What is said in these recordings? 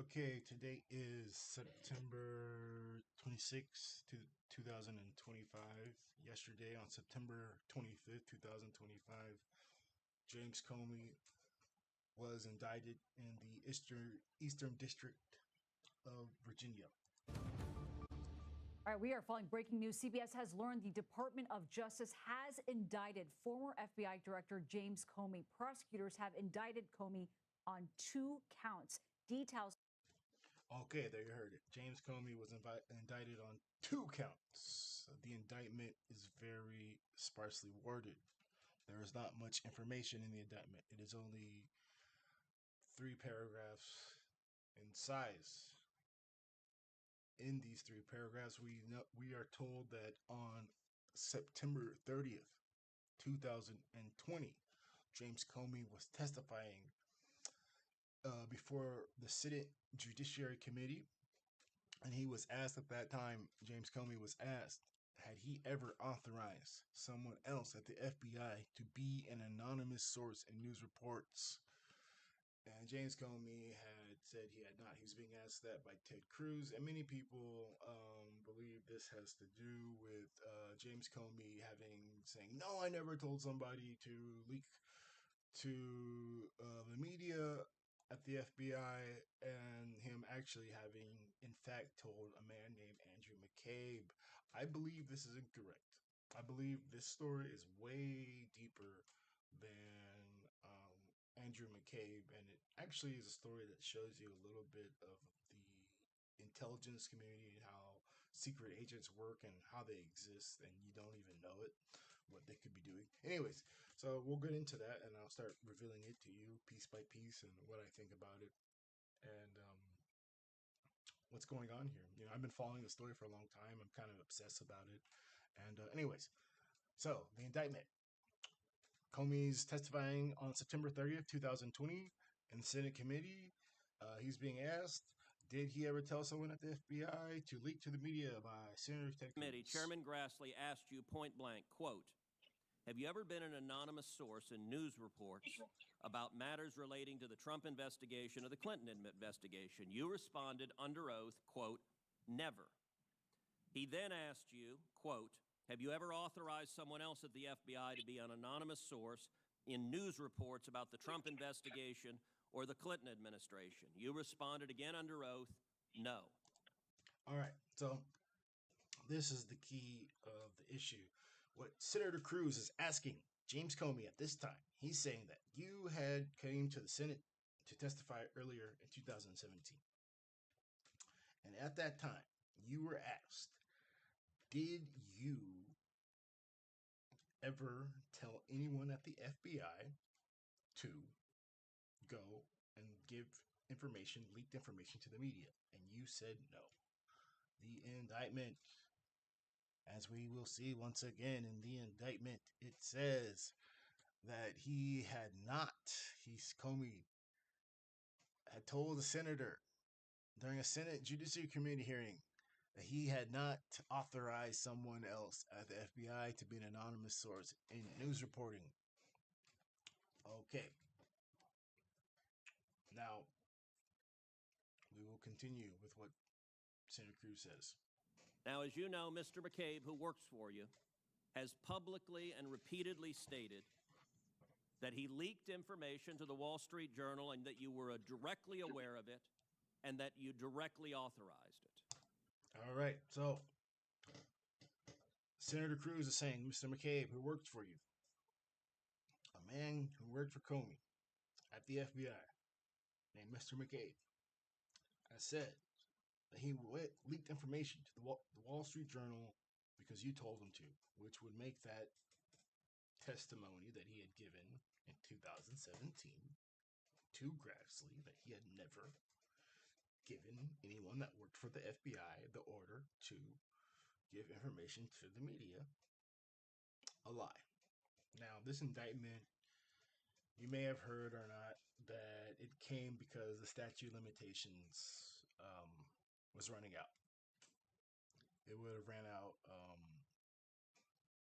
Okay, today is September 26th, 2025. Yesterday, on September 25th, 2025, James Comey was indicted in the Eastern District of Virginia. All right, we are following breaking news. CBS has learned the Department of Justice has indicted former FBI Director James Comey. Prosecutors have indicted Comey on 2 counts. Details. Okay, there you heard it. James Comey was indicted on 2 counts. The indictment is very sparsely worded. There is not much information in the indictment. It is only 3 paragraphs in size. In these 3 paragraphs, we are told that on September 30th, 2020, James Comey was testifying before the Senate Judiciary Committee, and he was asked at that time, James Comey was asked, had he ever authorized someone else at the FBI to be an anonymous source in news reports? And James Comey had said he had not. He was being asked that by Ted Cruz, and many people believe this has to do with James Comey saying, "No, I never told somebody to leak to the media at the FBI," and him actually having, in fact, told a man named Andrew McCabe. I believe this is incorrect. I believe this story is way deeper than Andrew McCabe, and it actually is a story that shows you a little bit of the intelligence community and how secret agents work and how they exist, and you don't even know it, what they could be doing. Anyways, so we'll get into that, and I'll start revealing it to you piece by piece and what I think about it and what's going on here. I've been following the story for a long time. I'm kind of obsessed about it. And anyways, so the indictment. Comey's testifying on September 30th, 2020 in the Senate committee. He's being asked, did he ever tell someone at the FBI to leak to the media by Senator Ted Cruz? Committee, Chairman Grassley asked you point blank, quote, have you ever been an anonymous source in news reports about matters relating to the Trump investigation or the Clinton investigation? You responded under oath, quote, never. He then asked you, quote, have you ever authorized someone else at the FBI to be an anonymous source in news reports about the Trump investigation or the Clinton administration? You responded again under oath, no. All right, so this is the key of the issue. What Senator Cruz is asking James Comey at this time, he's saying that you had came to the Senate to testify earlier in 2017. And at that time, you were asked, did you ever tell anyone at the FBI to go and give information, leaked information to the media? And you said no. The indictment, as we will see once again in the indictment, it says that he had not, Comey had told the senator during a Senate Judiciary Committee hearing that he had not authorized someone else at the FBI to be an anonymous source in news reporting. Okay. Now, we will continue with what Senator Cruz says. Now, as you know, Mr. McCabe, who works for you, has publicly and repeatedly stated that he leaked information to the Wall Street Journal and that you were directly aware of it and that you directly authorized it. All right, so Senator Cruz is saying, Mr. McCabe, who worked for you, a man who worked for Comey at the FBI named Mr. McCabe, has said that he leaked information to the Wall Street Journal because you told him to, which would make that testimony that he had given in 2017 to Grassley that he had never given anyone that worked for the FBI the order to give information to the media a lie. Now, this indictment, you may have heard or not, that it came because the statute of limitations was running out. It would have ran out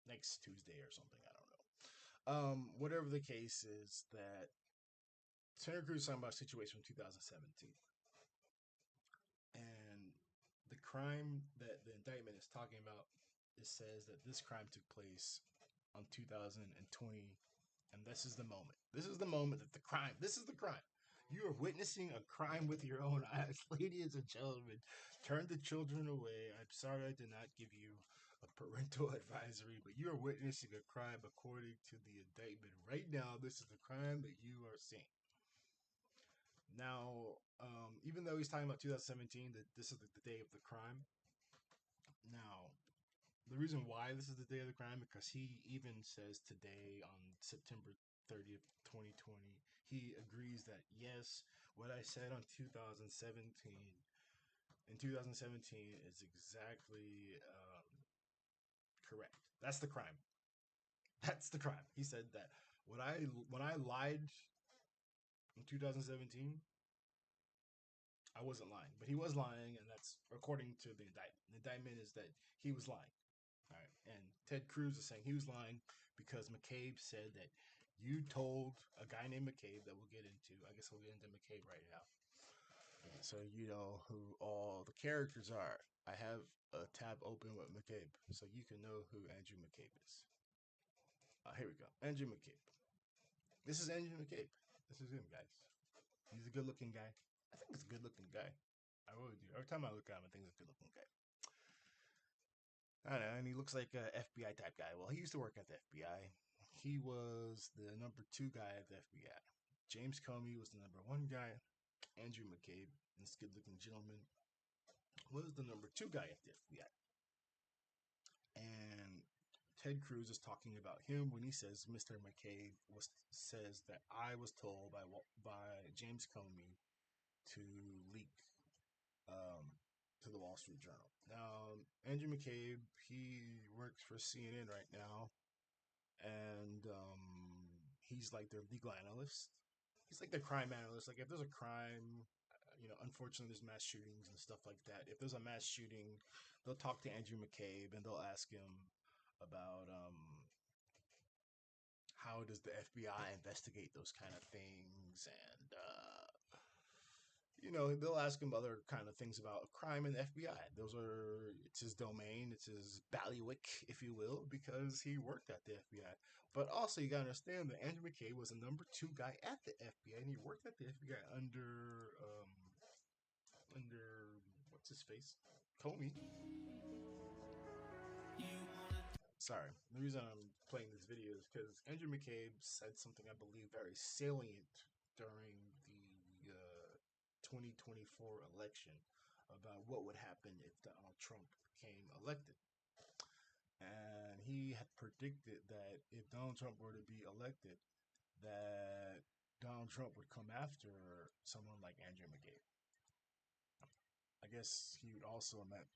next Tuesday or something, I don't know. Whatever the case is, that Senator Cruz is talking about a situation from 2017. crime that the indictment is talking about, it says that this crime took place on 2020, and this is the moment. This is the moment that the crime. This is the crime. You are witnessing a crime with your own eyes, ladies and gentlemen. Turn the children away. I'm sorry I did not give you a parental advisory, but you are witnessing a crime according to the indictment right now. This is the crime that you are seeing. Now, even though he's talking about 2017, that this is the day of the crime. Now, the reason why this is the day of the crime, because he even says today on September 30th, 2020, he agrees that yes, what I said on 2017, in 2017 is exactly correct. That's the crime. That's the crime. He said that when I lied in 2017, I wasn't lying, but he was lying, and that's according to the indictment. The indictment is that he was lying. All right, and Ted Cruz is saying he was lying because McCabe said that you told a guy named McCabe that we'll get into. I guess we'll get into McCabe right now, so you know who all the characters are. I have a tab open with McCabe, so you can know who Andrew McCabe is. Here we go, Andrew McCabe. This is Andrew McCabe. This is him, guys. He's a good-looking guy. I think he's a good-looking guy. I really do. Every time I look at him, I think he's a good-looking guy. I don't know, and he looks like an FBI type guy. Well, he used to work at the FBI. He was the number 2 guy at the FBI. James Comey was the number 1 guy. Andrew McCabe, this good-looking gentleman, was the number 2 guy at the FBI. And Ted Cruz is talking about him when he says Mr. McCabe says that I was told by James Comey to leak to the Wall Street Journal. Now, Andrew McCabe, he works for CNN right now, and he's like their legal analyst. He's like their crime analyst. Like if there's a crime, unfortunately there's mass shootings and stuff like that. If there's a mass shooting, they'll talk to Andrew McCabe and they'll ask him about how does the FBI investigate those kind of things, and they'll ask him other kind of things about crime in the FBI. It's his domain, it's his bailiwick, if you will, because he worked at the FBI. But also, you gotta understand that Andrew McCabe was the number 2 guy at the FBI, and he worked at the FBI under what's his face, Comey. Sorry, the reason I'm playing this video is because Andrew McCabe said something I believe very salient during the 2024 election about what would happen if Donald Trump became elected. And he had predicted that if Donald Trump were to be elected, that Donald Trump would come after someone like Andrew McCabe. I guess he would also have met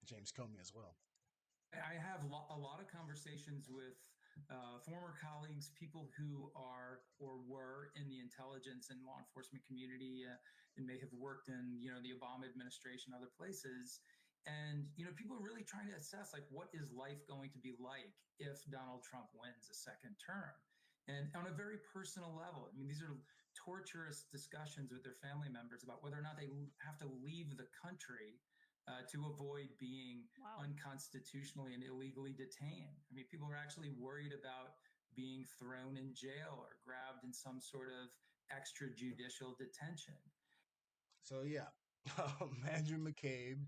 James Comey as well. I have a lot of conversations with former colleagues, people who are or were in the intelligence and law enforcement community and may have worked in, the Obama administration, other places. And, people are really trying to assess, like, what is life going to be like if Donald Trump wins a second term? And on a very personal level, these are torturous discussions with their family members about whether or not they have to leave the country to avoid being unconstitutionally and illegally detained. People are actually worried about being thrown in jail or grabbed in some sort of extrajudicial detention. So, yeah, Andrew McCabe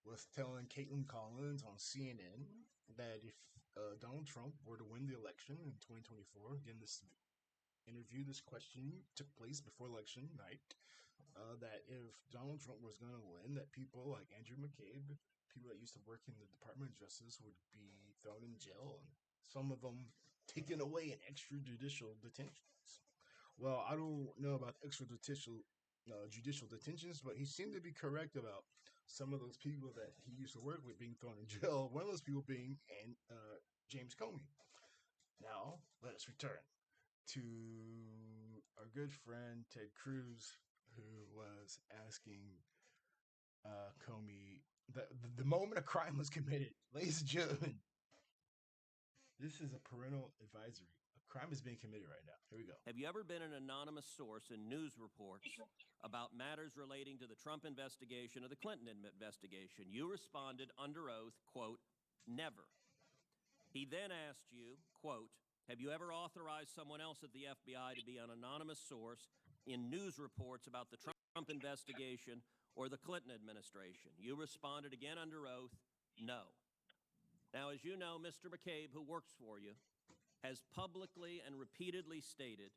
was telling Caitlin Collins on CNN that if Donald Trump were to win the election in 2024, again, this question took place before election night, that if Donald Trump was going to win, that people like Andrew McCabe, people that used to work in the Department of Justice, would be thrown in jail, and some of them taken away in extrajudicial detentions. Well, I don't know about extrajudicial judicial detentions, but he seemed to be correct about some of those people that he used to work with being thrown in jail. One of those people being James Comey. Now, let us return to our good friend Ted Cruz, who was asking Comey the moment a crime was committed, ladies and gentlemen. This is a parental advisory. A crime is being committed right now. Here we go. Have you ever been an anonymous source in news reports about matters relating to the Trump investigation or the Clinton investigation? You responded under oath, quote, never. He then asked you, quote, have you ever authorized someone else at the FBI to be an anonymous source in news reports about the Trump investigation or the Clinton administration? You responded again under oath, no. Now, as you know, Mr. McCabe, who works for you, has publicly and repeatedly stated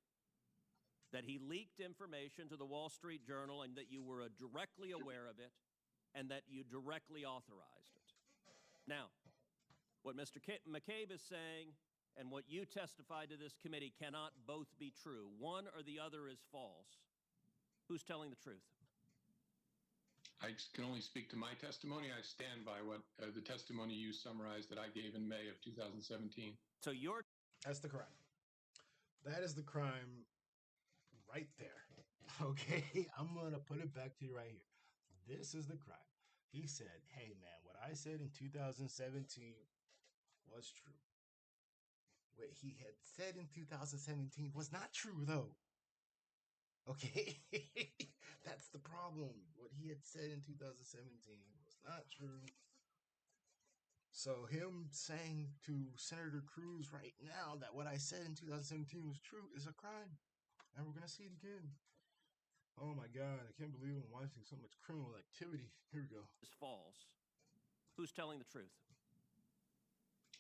that he leaked information to the Wall Street Journal and that you were directly aware of it and that you directly authorized it. Now, what Mr. McCabe is saying and what you testified to this committee cannot both be true. One or the other is false. Who's telling the truth? I can only speak to my testimony. I stand by what the testimony you summarized that I gave in May of 2017. So you're... That's the crime. That is the crime right there. Okay, I'm going to put it back to you right here. This is the crime. He said, hey, man, what I said in 2017 was true. What he had said in 2017 was not true, though. Okay? That's the problem. What he had said in 2017 was not true. So him saying to Senator Cruz right now that what I said in 2017 was true is a crime. And we're going to see it again. Oh my God, I can't believe I'm watching so much criminal activity. Here we go. Is false. Who's telling the truth?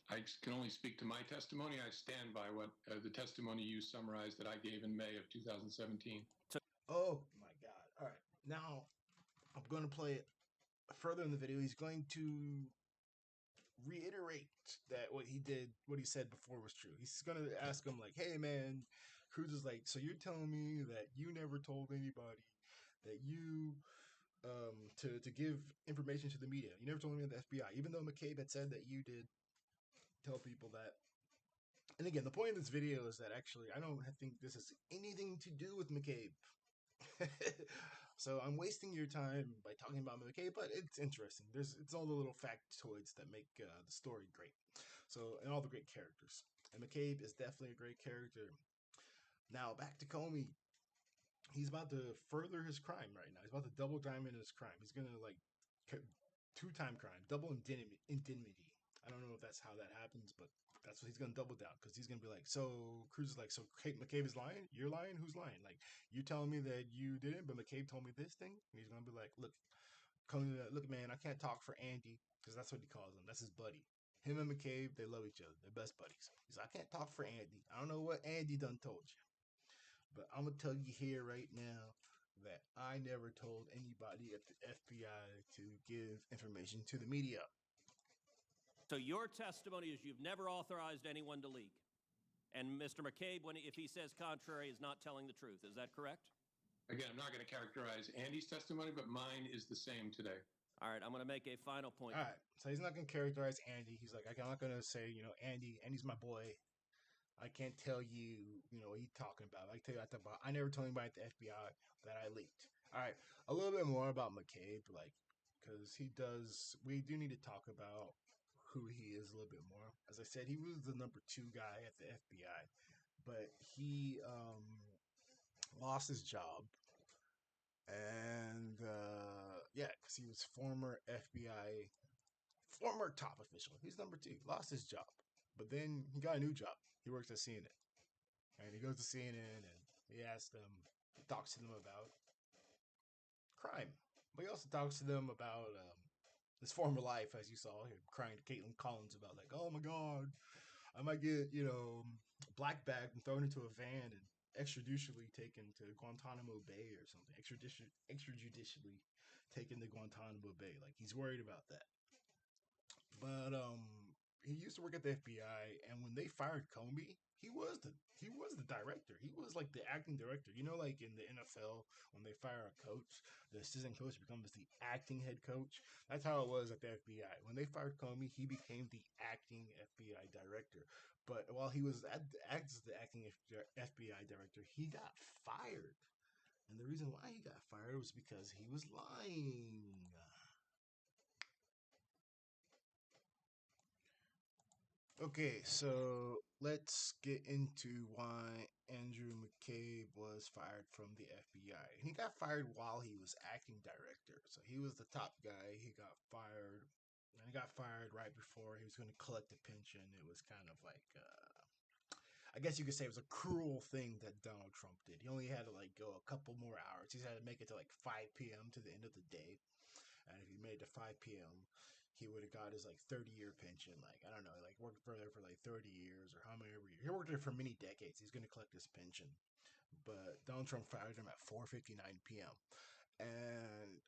I can only speak to my testimony. I stand by what the testimony you summarized that I gave in May of 2017. Oh my God. All right. Now, I'm going to play it further in the video. He's going to reiterate that what he said before was true. He's going to ask him like, hey man, Cruz is like, so you're telling me that you never told anybody that you to give information to the media. You never told me the FBI, even though McCabe had said that you did tell people that. And again, the point of this video is that actually I don't think this has anything to do with McCabe. So I'm wasting your time by talking about McCabe, but it's interesting. It's all the little factoids that make the story great. So, and all the great characters. And McCabe is definitely a great character. Now, back to Comey. He's about to further his crime right now. He's about to double down in his crime. He's going to, like, two-time crime, double indemnity. I don't know if that's how that happens, but that's what he's going to double down, because he's going to be like, so Cruz is like, so McCabe is lying? You're lying? Who's lying? Like, you telling me that you didn't, but McCabe told me this thing? And he's going to be like, look, look, man, I can't talk for Andy, because that's what he calls him. That's his buddy. Him and McCabe, they love each other. They're best buddies. He's like, I can't talk for Andy. I don't know what Andy done told you, but I'm going to tell you here right now that I never told anybody at the FBI to give information to the media. So your testimony is you've never authorized anyone to leak. And Mr. McCabe, if he says contrary, is not telling the truth. Is that correct? Again, I'm not going to characterize Andy's testimony, but mine is the same today. All right, I'm going to make a final point. All right, so he's not going to characterize Andy. He's like, I'm not going to say, Andy's my boy. I can't tell you, what he's talking about. I tell you, I never told anybody at the FBI that I leaked. All right, a little bit more about McCabe, because we do need to talk about who he is a little bit more. As I said, he was the number 2 guy at the FBI, but he lost his job, and because he was former top official. He's number 2, lost his job, but then he got a new job. He works at CNN, and he goes to CNN, and he talks to them about crime, but he also talks to them about his former life, as you saw him crying to Caitlin Collins about, like, oh my God, I might get, black bagged and thrown into a van and extrajudicially taken to Guantanamo Bay or something. Extrajudicially taken to Guantanamo Bay. Like, he's worried about that. But he used to work at the FBI, and when they fired Comey, he was the director. He was like the acting director. Like in the NFL, when they fire a coach, the assistant coach becomes the acting head coach. That's how it was at the FBI. When they fired Comey, he became the acting FBI director. But while he was as the acting FBI director, he got fired. And the reason why he got fired was because he was lying. Okay, so let's get into why Andrew McCabe was fired from the FBI. He got fired while he was acting director. So he was the top guy. He got fired. And he got fired right before he was going to collect a pension. It was kind of like, I guess you could say it was a cruel thing that Donald Trump did. He only had to like go a couple more hours. He had to make it to like 5 p.m. to the end of the day. And if he made it to 5 p.m., he would have got his like 30-year pension. Like, I don't know, like worked for there for like 30 years or how many years. He worked there for many decades. He's going to collect his pension. But Donald Trump fired him at 4:59 p.m. And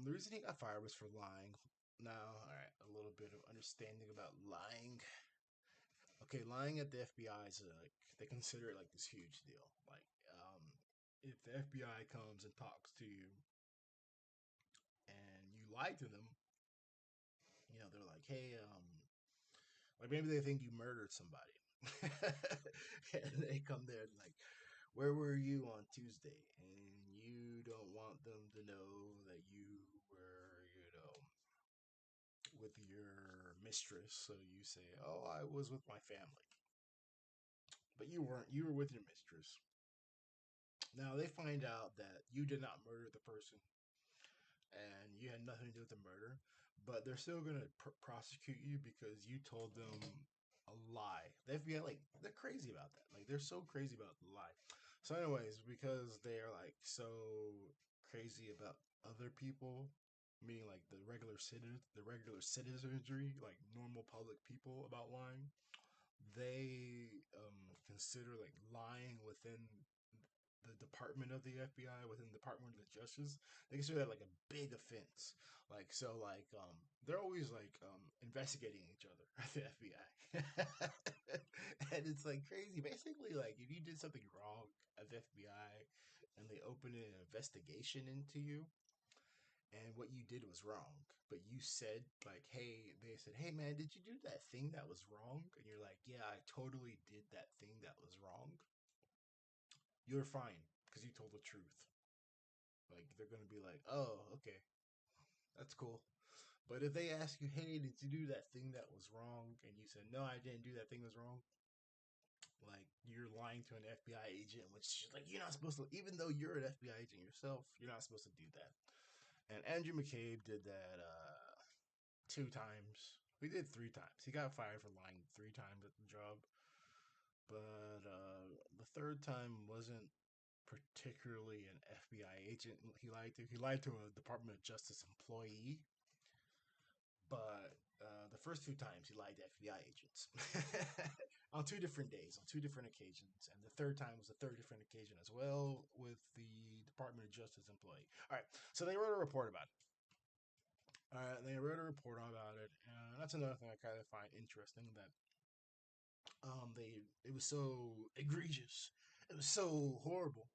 the reason he got fired was for lying. Now, all right, a little bit of understanding about lying. Okay, lying at the FBI is like they consider it like this huge deal. Like, if the FBI comes and talks to you and you lie to them, they're like, hey, like maybe they think you murdered somebody. And they come there and like, where were you on Tuesday? And you don't want them to know that you were, with your mistress. So you say, oh, I was with my family. But you weren't. You were with your mistress. Now they find out that you did not murder the person and you had nothing to do with the murder, but they're still going to prosecute you because you told them a lie. The FBI, like, they're crazy about that. Like, they're so crazy about the lie. So, anyways, because they're like so crazy about other people, meaning like the regular citizenry, like normal public people about lying, they consider like lying within the department of the FBI, within the Department of the Justice. They consider that like a big offense. Like so, like they're always like investigating each other at the FBI, and it's like crazy. Basically, like if you did something wrong at the FBI, and they open an investigation into you, and what you did was wrong, but you said like, hey, they said, hey man, did you do that thing that was wrong? And you're like, yeah, I totally did that thing that was wrong. You're fine because you told the truth. Like they're gonna be like, oh, okay, that's cool. But if they ask you, hey, did you do that thing that was wrong? And you said, no, I didn't do that thing that was wrong. Like you're lying to an FBI agent, which is like you're not supposed to. Even though you're an FBI agent yourself, you're not supposed to do that. And Andrew McCabe did that 2 times. He did 3 times. He got fired for lying 3 times at the job. But the third time wasn't particularly an FBI agent he lied to. He lied to a Department of Justice employee. But the first 2 times he lied to FBI agents on 2 different days, on 2 different occasions. And the third time was a third different occasion as well with the Department of Justice employee. All right, so they wrote a report about it. They wrote a report about it, and that's another thing I kind of find interesting that it was so egregious, it was so horrible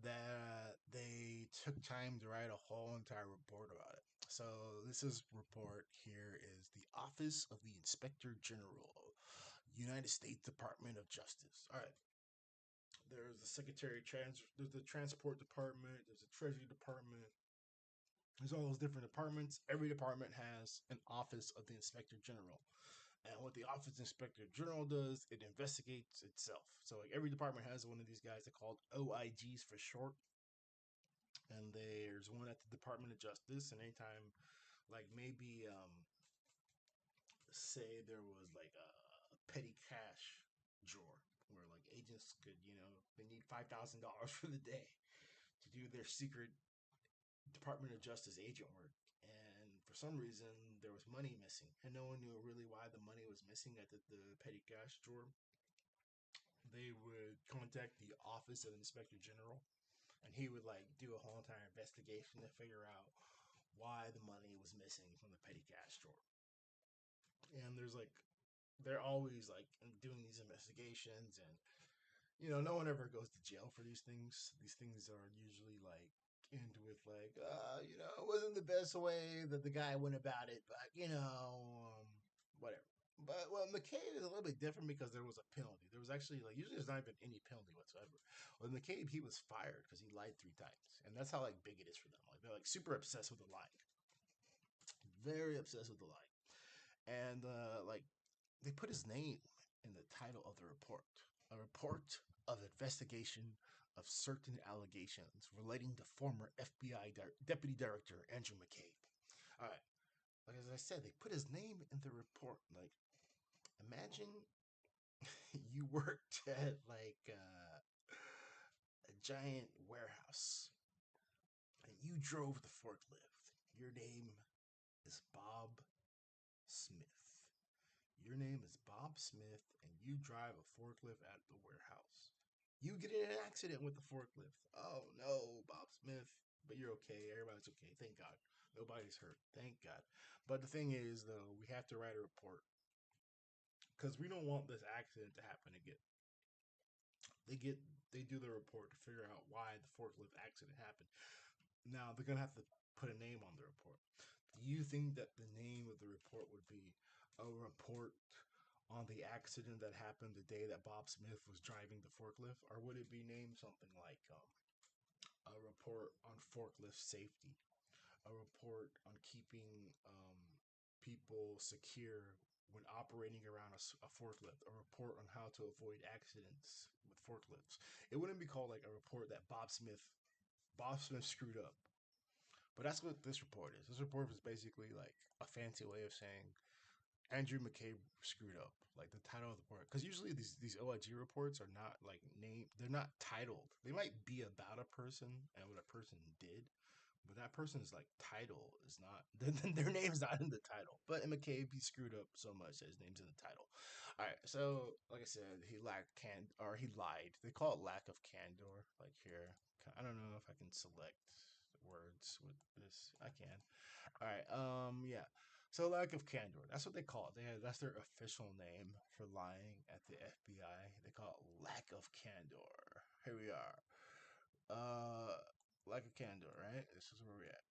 that they took time to write a whole entire report about it. So this report here is the Office of the Inspector General, United States Department of Justice. All right. There's the there's the Transport Department, there's the Treasury Department, there's all those different departments. Every department has an Office of the Inspector General. And what the Office Inspector General does, it investigates itself. So like every department has one of these guys. They're called OIGs for short. And there's one at the Department of Justice. And anytime, like maybe, say there was like a petty cash drawer where like agents could, they need $5,000 for the day to do their secret Department of Justice agent work. And for some reason, there was money missing, and no one knew really why the money was missing at the petty cash drawer. They would contact the Office of Inspector General, and he would like do a whole entire investigation to figure out why the money was missing from the petty cash drawer. And they're always like doing these investigations, and no one ever goes to jail for these things. These things are usually like end with like, it wasn't the best way that the guy went about it, but whatever. But well, McCabe is a little bit different because there was a penalty. There was actually like usually there's not even any penalty whatsoever. With McCabe, he was fired because he lied 3 times, and that's how like big it is for them. Like they're like super obsessed with the lying, very obsessed with the lying, and like they put his name in the title of the report. A report of investigation of certain allegations relating to former FBI Deputy Director Andrew McCabe. All right, like as I said, they put his name in the report. Like, imagine you worked at like a giant warehouse and you drove the forklift. Your name is Bob Smith. Your name is Bob Smith, and you drive a forklift at the warehouse. You get in an accident with the forklift. Oh no, Bob Smith. But you're okay. Everybody's okay. Thank God. Nobody's hurt. Thank God. But the thing is, though, we have to write a report because we don't want this accident to happen again. They do the report to figure out why the forklift accident happened. Now they're gonna have to put a name on the report. Do you think that the name of the report would be a report on the accident that happened the day that Bob Smith was driving the forklift, or would it be named something like a report on forklift safety, a report on keeping people secure when operating around a forklift, a report on how to avoid accidents with forklifts? It wouldn't be called like a report that Bob Smith screwed up. But that's what this report is. This report was basically like a fancy way of saying Andrew McCabe screwed up. Like the title of the report, because usually these OIG reports are not like named. They're not titled. They might be about a person and what a person did, but that person's like title is not. Their name's not in the title. But in McCabe, he screwed up so much that his name's in the title. All right. So like I said, he lied. They call it lack of candor. Like here, I don't know if I can select words with this. I can. All right. Yeah. So lack of candor. That's what they call it. That's their official name for lying at the FBI. They call it lack of candor. Here we are. Lack of candor, right? This is where we're at.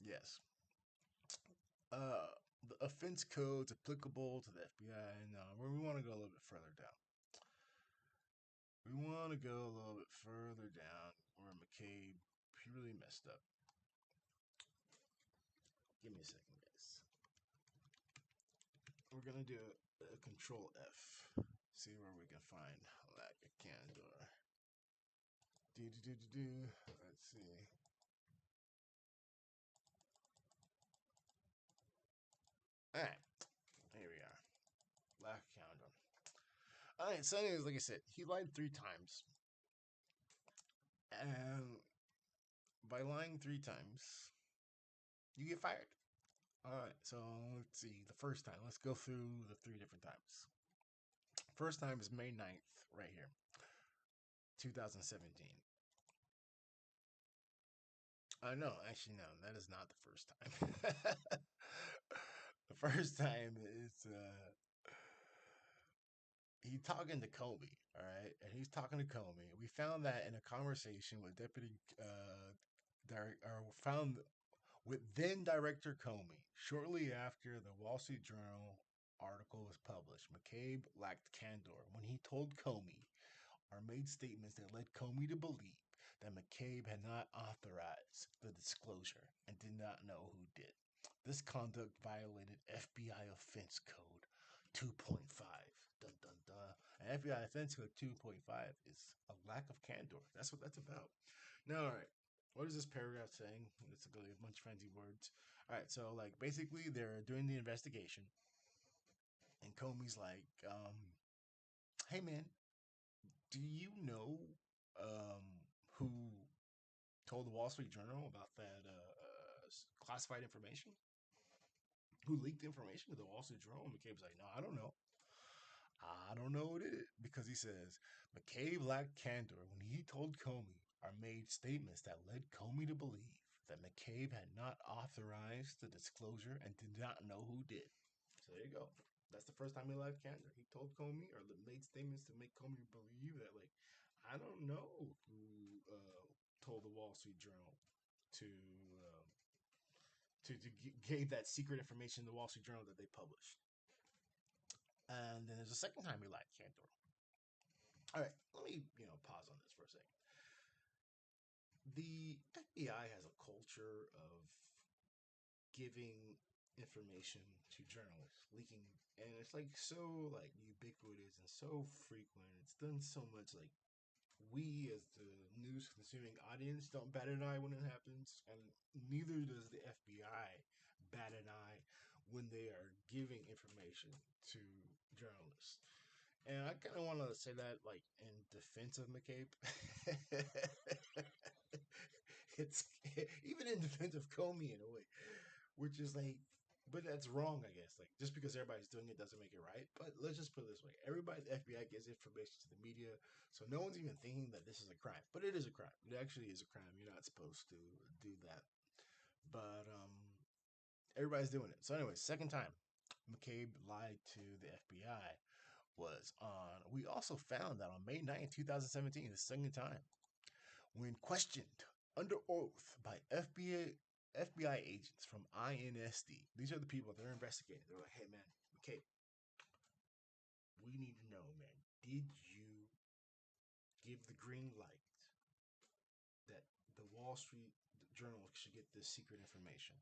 Yes. The offense codes applicable to the FBI. No, we want to go a little bit further down. We want to go a little bit further down where McCabe, he really messed up. Give me a second, guys. We're gonna do a Control F. See where we can find lack of candor. Let's see. All right, here we are. Lack of candor. All right, so anyways, like I said, he lied 3 times, and by lying 3 times, you get fired. All right, so let's see. The first time, let's go through the 3 different times. First time is May 9th, right here, 2017. No, actually, no, that is not the first time. The first time is he's talking to Comey, all right, and he's talking to Comey. We found that in a conversation with found with then Director Comey shortly after the Wall Street Journal article was published. McCabe lacked candor when he told Comey or made statements that led Comey to believe that McCabe had not authorized the disclosure and did not know who did. This conduct violated FBI Offense Code 2.5. Dun dun dun. And FBI Offense Code 2.5 is a lack of candor. That's what that's about. Now, all right. What is this paragraph saying? It's a bunch of fancy words. All right. So, like, basically, they're doing the investigation, and Comey's like, "Hey, man, do you know who told the Wall Street Journal about that classified information? Who leaked information to the Wall Street Journal?" And McCabe's like, "No, I don't know. I don't know what it is." Because he says, McCabe lacked candor when he told Comey or made statements that led Comey to believe that McCabe had not authorized the disclosure and did not know who did. So there you go. That's the first time he lacked candor. He told Comey or made statements to make Comey believe that, like, I don't know who told the Wall Street Journal to gave that secret information to the Wall Street Journal that they published. And then there's a second time he lacked candor. All right, let me pause on this for a second. The FBI has a culture of giving information to journalists, leaking, and it's like so like ubiquitous and so frequent. It's done so much. Like we as the news consuming audience don't bat an eye when it happens, and neither does the FBI bat an eye when they are giving information to journalists. And I kind of want to say that, like, in defense of McCabe. It's even in defense of Comey in a way, which is like, but that's wrong, I guess. Like, just because everybody's doing it doesn't make it right. But let's just put it this way: everybody at the FBI gives information to the media, so no one's even thinking that this is a crime. But it is a crime. It actually is a crime. You're not supposed to do that. But everybody's doing it. So anyway, second time McCabe lied to the FBI was on. We also found that on May 9th, 2017, the second time, when questioned under oath by FBI agents from INSD. These are the people they're investigating. They're like, hey, man, okay, we need to know, man, did you give the green light that the Wall Street Journal should get this secret information?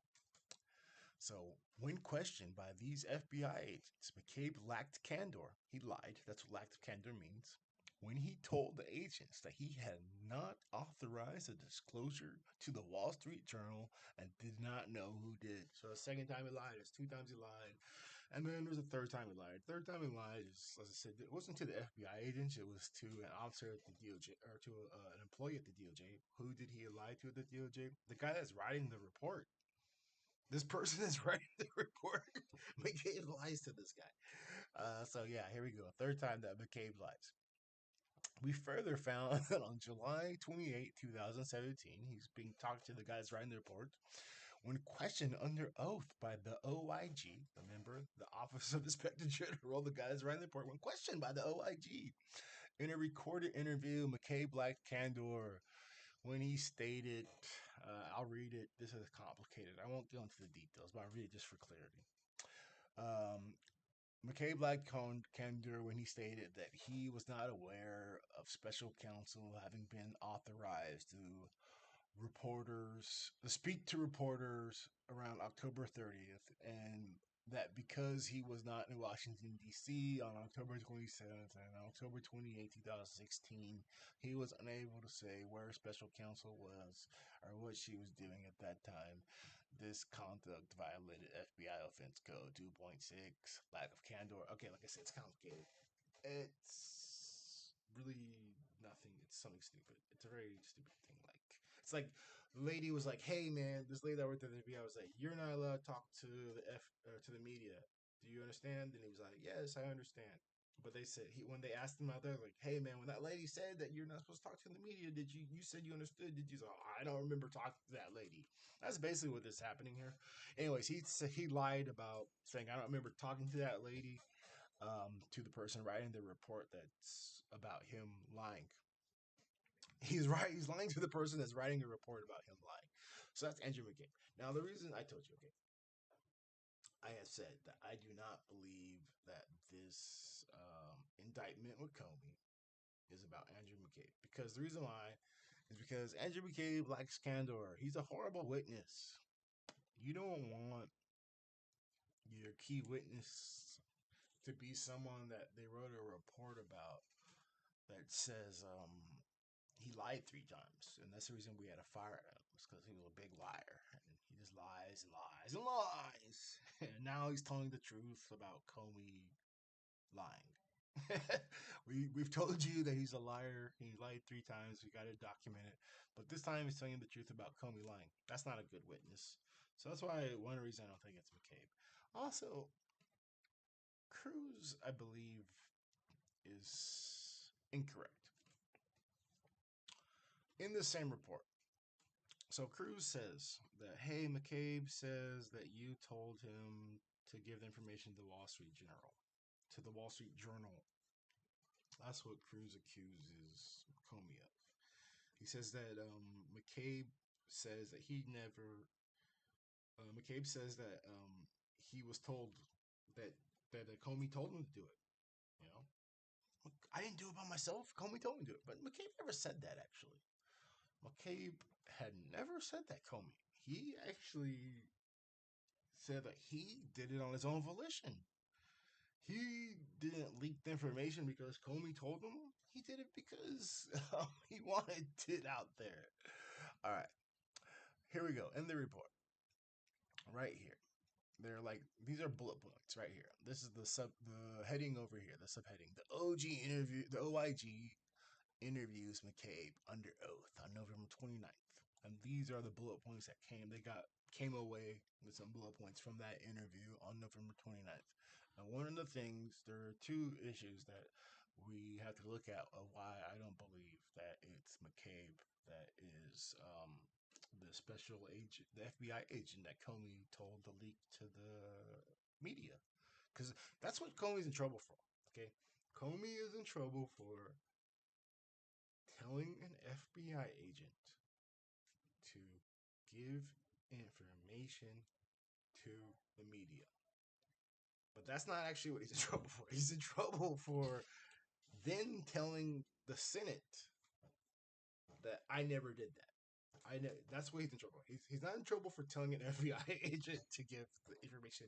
So, when questioned by these FBI agents, McCabe lacked candor. He lied. That's what lack of candor means. When he told the agents that he had not authorized a disclosure to the Wall Street Journal and did not know who did. So the second time he lied, it's 2 times he lied. And then there's a third time he lied. Third time he lied is, as I said, it wasn't to the FBI agents, it was to an officer at the DOJ, or to an employee at the DOJ. Who did he lie to at the DOJ? The guy that's writing the report. This person is writing the report. McCabe lies to this guy. So yeah, here we go. Third time that McCabe lies. We further found that on July 28, 2017, he's being talked to the guys writing the report. When questioned under oath by the OIG, remember the Office of Inspector General, the guys writing the report, when questioned by the OIG in a recorded interview, McCabe lacked candor when he stated, I'll read it. This is complicated. I won't go into the details, but I'll read it just for clarity. McCabe lacked candor when he stated that he was not aware of special counsel having been authorized to speak to reporters around October 30th, and that because he was not in Washington, D.C. on October 27th and October 28th, 2016, he was unable to say where special counsel was or what she was doing at that time. This conduct violated FBI Offense Code 2.6, lack of candor. Okay, like I said, it's complicated. It's really nothing. It's something stupid. It's a very stupid thing. It's like the lady was like, "Hey, man, this lady that worked at the FBI was like, you're not allowed to talk to to the media. Do you understand?" And he was like, "Yes, I understand." But they said when they asked him out there, like, "Hey, man, when that lady said that you're not supposed to talk to the media, did you said you understood? Did you?" Say, "Oh, I don't remember talking to that lady." That's basically what is happening here. Anyways, he lied about saying, "I don't remember talking to that lady." To the person writing the report that's about him lying. He's right. He's lying to the person that's writing a report about him lying. So that's Andrew McCabe. Now, the reason I told you, okay, I have said that I do not believe that this indictment with Comey is about Andrew McCabe. Because the reason why is because Andrew McCabe lacks candor. He's a horrible witness. You don't want your key witness to be someone that they wrote a report about that says he lied 3 times, and that's the reason we had to fire him. It's because he was a big liar, and he just lies and lies and lies. And now he's telling the truth about Comey lying. We've told you that he's a liar. He lied 3 times. We got to document it, but this time he's telling the truth about Comey lying. That's not a good witness. So that's why one reason I don't think it's McCabe. Also, Cruz, I believe, is incorrect in the same report. So Cruz says that, hey, McCabe says that you told him to give the information to the Wall Street Journal. That's what Cruz accuses Comey of. He says that McCabe says that he never. McCabe says that he was told that Comey told him to do it. You know, I didn't do it by myself. Comey told me to do it, but McCabe never said that. Actually, McCabe had never said that. Comey. He actually said that he did it on his own volition. He didn't leak the information because Comey told him. He did it because he wanted it out there. All right, here we go. In the report, right here, they're like, these are bullet points right here. This is the heading over here, the subheading. The OIG interviews McCabe under oath on November 29th. And these are the bullet points that came away with some bullet points from that interview on November 29th. And one of the things, there are two issues that we have to look at of why I don't believe that it's McCabe that is the special agent, the FBI agent that Comey told to leak to the media. Because that's what Comey's in trouble for, okay? Comey is in trouble for telling an FBI agent to give information to the media. But that's not actually what he's in trouble for. He's in trouble for then telling the Senate that I never did that. That's what he's in trouble. He's not in trouble for telling an FBI agent to give the information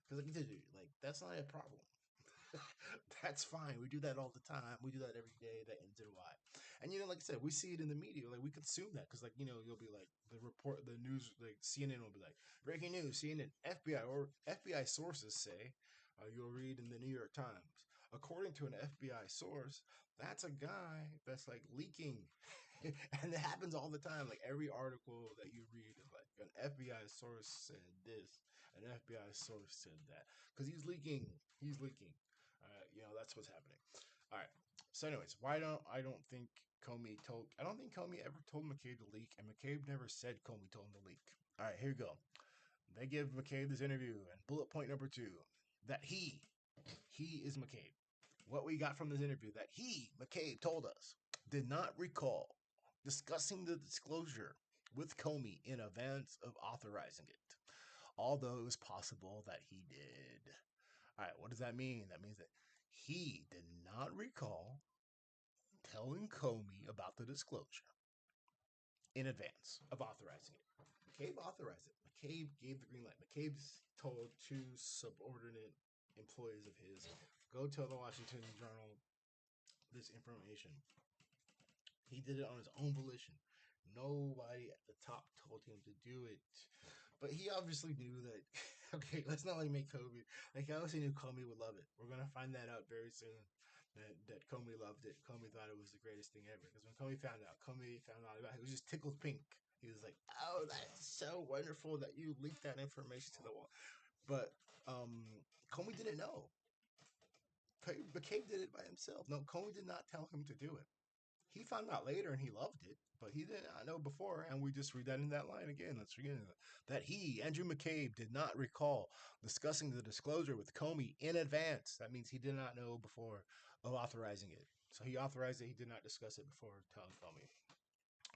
to the media. Because like that's not a problem. That's fine. We do that all the time. We do that every day. That ends in Y. And like I said, we see it in the media. Like we consume that because you'll be like the news, like CNN will be like breaking news. CNN, FBI or FBI sources say. You'll read in the New York Times. According to an FBI source, that's a guy that's like leaking. And it happens all the time. Like every article that you read is like an FBI source said this, an FBI source said that, because he's leaking. He's leaking. That's what's happening. All right. So, anyways, I don't think Comey ever told McCabe to leak, and McCabe never said Comey told him to leak. All right, here we go. They give McCabe this interview, and bullet point number 2, that he is McCabe. What we got from this interview, that McCabe, told us, did not recall discussing the disclosure with Comey in advance of authorizing it, although it was possible that he did. All right, what does that mean? That means that he did not recall telling Comey about the disclosure in advance of authorizing it. McCabe authorized it. McCabe gave the green light. McCabe told 2 subordinate employees of his, go tell the Washington Journal this information. He did it on his own volition. Nobody at the top told him to do it. But he obviously knew that, okay, let's not make Comey. Like, I obviously knew Comey would love it. We're going to find that out very soon, that Comey loved it. Comey thought it was the greatest thing ever. Because when Comey found out about it, he was just tickled pink. He was like, oh, that's so wonderful that you leaked that information to the wall. But Comey didn't know. McCabe did it by himself. No, Comey did not tell him to do it. He found out later and he loved it, but he did not know before. And we just read that in that line again. Let's read it. That he, Andrew McCabe, did not recall discussing the disclosure with Comey in advance. That means he did not know before of authorizing it. So he authorized it. He did not discuss it before telling Comey.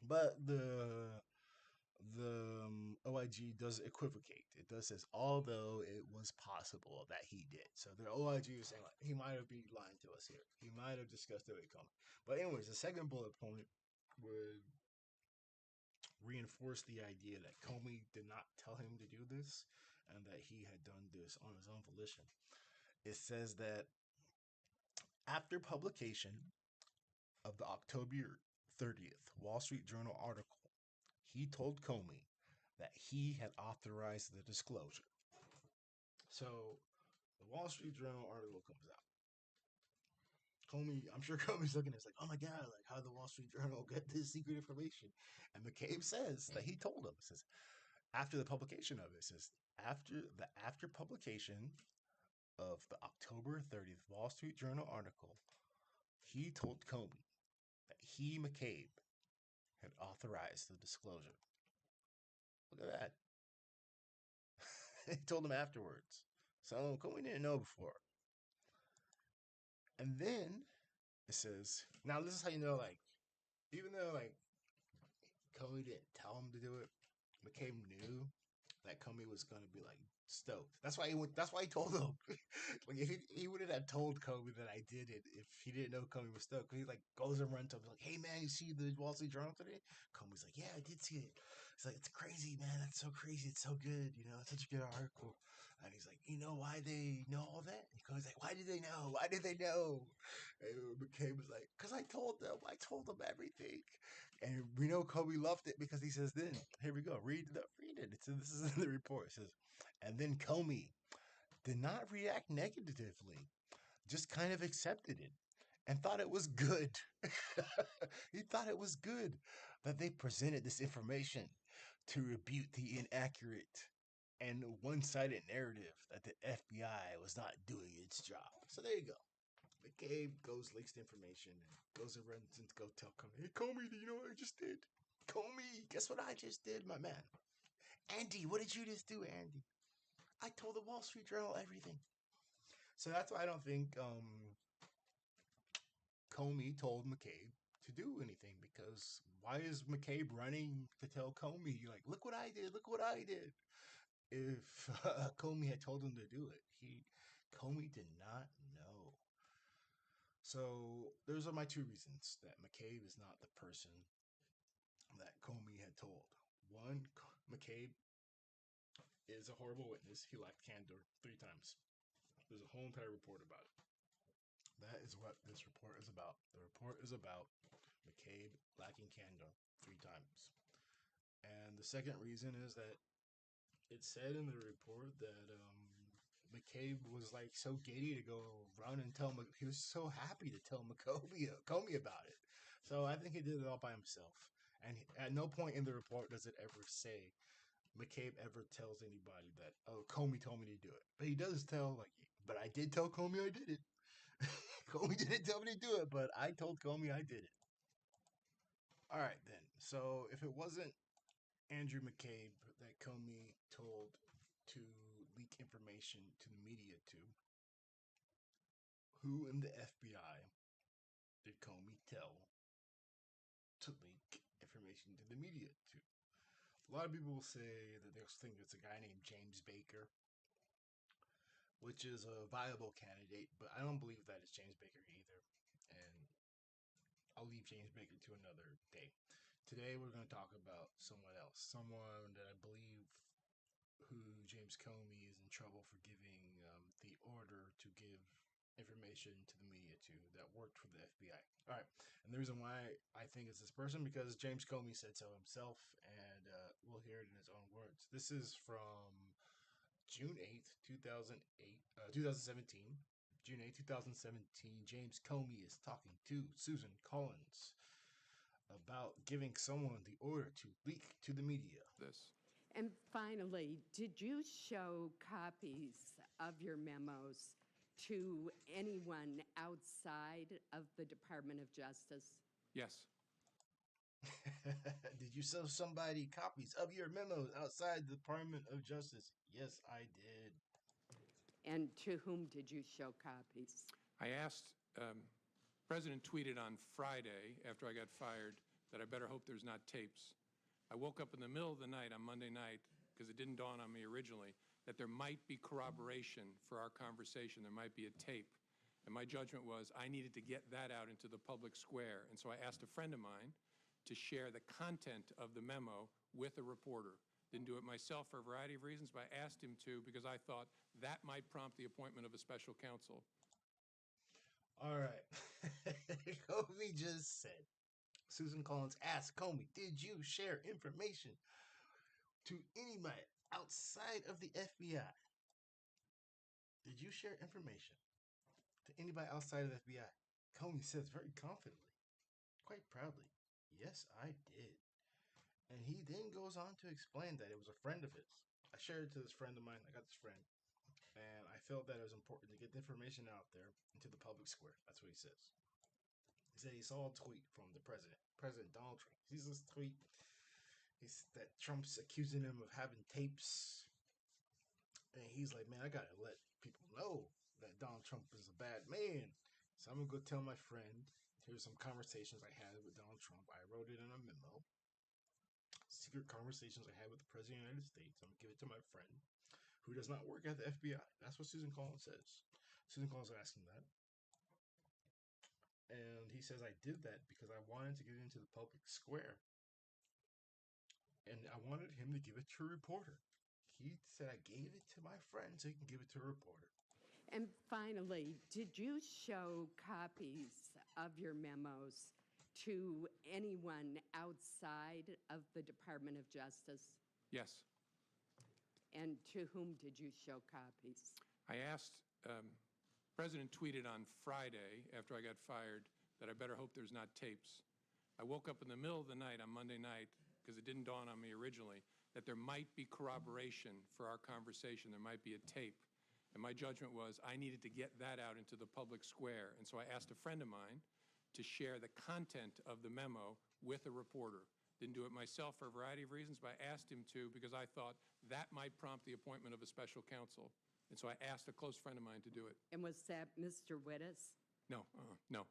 But the OIG does equivocate. It does says, although it was possible that he did. So the OIG is saying, like, he might have been lying to us here. He might have discussed it with Comey. But anyways, the second bullet point would reinforce the idea that Comey did not tell him to do this and that he had done this on his own volition. It says that after publication of the October 30th Wall Street Journal article, he told Comey that he had authorized the disclosure. So the Wall Street Journal article comes out. I'm sure Comey's looking at it, like, oh my God, like, how did the Wall Street Journal get this secret information? And McCabe says that he told him. It says, after the publication of it, after publication of the October 30th Wall Street Journal article, he told Comey that he, McCabe, had authorized the disclosure. Look at that. He told him afterwards. So Comey didn't know before. And then it says, now this is how you know, like, even though, like, Comey didn't tell him to do it, McCabe knew that Comey was going to be, like, stoked. That's why he told him. Like, if he wouldn't have told Comey that I did it if he didn't know Comey was stoked. He, like, goes and runs to him, like, hey, man, you see the Wall Street Journal today? Comey's like, yeah, I did see it. He's like, it's crazy, man. That's so crazy. It's so good. You know, it's such a good article. And he's like, you know why they know all that? And Comey's like, why did they know? Why did they know? And McCabe was like, because I told them. I told them everything. And we know Comey loved it because he says, then, here we go. Read it. This is in the report. It says, and then Comey did not react negatively, just kind of accepted it and thought it was good. He thought it was good that they presented this information to rebuke the inaccurate and one-sided narrative that the FBI was not doing its job. So there you go. McCabe goes, leaks the information, and goes and runs and go tell Comey, hey, Comey, do you know what I just did? Comey, guess what I just did, my man? Andy, what did you just do, Andy? I told the Wall Street Journal everything. So that's why I don't think Comey told McCabe to do anything, because why is McCabe running to tell Comey, like, look what I did, look what I did? If Comey had told him to do it, Comey did not know. So those are my two reasons that McCabe is not the person that Comey had told. One, McCabe is a horrible witness. He lacked candor 3 times. There's a whole entire report about it. That is what this report is about. The report is about McCabe lacking candor 3 times. And the second reason is that it said in the report that McCabe was like so giddy to go run and tell he was so happy to tell Comey about it. So I think he did it all by himself. And at no point in the report does it ever say McCabe ever tells anybody that, oh, Comey told me to do it. But he does tell, like, but I did tell Comey I did it. Comey didn't tell me to do it, but I told Comey I did it. All right, then. So if it wasn't Andrew McCabe that Comey told to leak information to the media to, who in the FBI did Comey tell to leak information to the media to? A lot of people will say that they think it's a guy named James Baker, which is a viable candidate, but I don't believe that it's James Baker either. And I'll leave James Baker to another day. Today we're going to talk about someone else, someone that I believe who James Comey is in trouble for giving the order to give information to the media to, that worked for the FBI. All right, and the reason why I think it's this person, because James Comey said so himself, and we'll hear it in his own words. This is from June 8th, 2017. June 8th, 2017, James Comey is talking to Susan Collins about giving someone the order to leak to the media. And finally, did you show copies of your memos to anyone outside of the Department of Justice? Yes. Did you show somebody copies of your memos outside the Department of Justice? Yes, I did. And to whom did you show copies? I asked, President tweeted on Friday after I got fired that I better hope there's not tapes. I woke up in the middle of the night on Monday night, because it didn't dawn on me originally, that there might be corroboration for our conversation. There might be a tape. And my judgment was I needed to get that out into the public square. And so I asked a friend of mine to share the content of the memo with a reporter. Didn't do it myself for a variety of reasons, but I asked him to because I thought that might prompt the appointment of a special counsel. All right. Comey just said, Susan Collins asked Comey, did you share information to anybody outside of the FBI? Did you share information to anybody outside of the FBI? Comey says very confidently, quite proudly, yes, I did. And he then goes on to explain that it was a friend of his. I shared it to this friend of mine. I got this friend. And I felt that it was important to get the information out there into the public square. That's what he says. He said he saw a tweet from the president, President Donald Trump. He sees this tweet. That Trump's accusing him of having tapes. And he's like, man, I got to let people know that Donald Trump is a bad man. So I'm going to go tell my friend, here's some conversations I had with Donald Trump. I wrote it in a memo. Secret conversations I had with the President of the United States. I'm going to give it to my friend who does not work at the FBI. That's what Susan Collins says. Susan Collins asked him that. And he says, I did that because I wanted to get into the public square. and I wanted him to give it to a reporter. He said, I gave it to my friend so he can give it to a reporter. And finally, did you show copies of your memos to anyone outside of the Department of Justice? Yes. And to whom did you show copies? I asked, President tweeted on Friday after I got fired that I better hope there's not tapes. I woke up in the middle of the night on Monday night, because it didn't dawn on me originally, that there might be corroboration for our conversation. There might be a tape. And my judgment was I needed to get that out into the public square. And so I asked a friend of mine to share the content of the memo with a reporter. Didn't do it myself for a variety of reasons, but I asked him to because I thought that might prompt the appointment of a special counsel. And so I asked a close friend of mine to do it. And was that Mr. Wittes? No, no.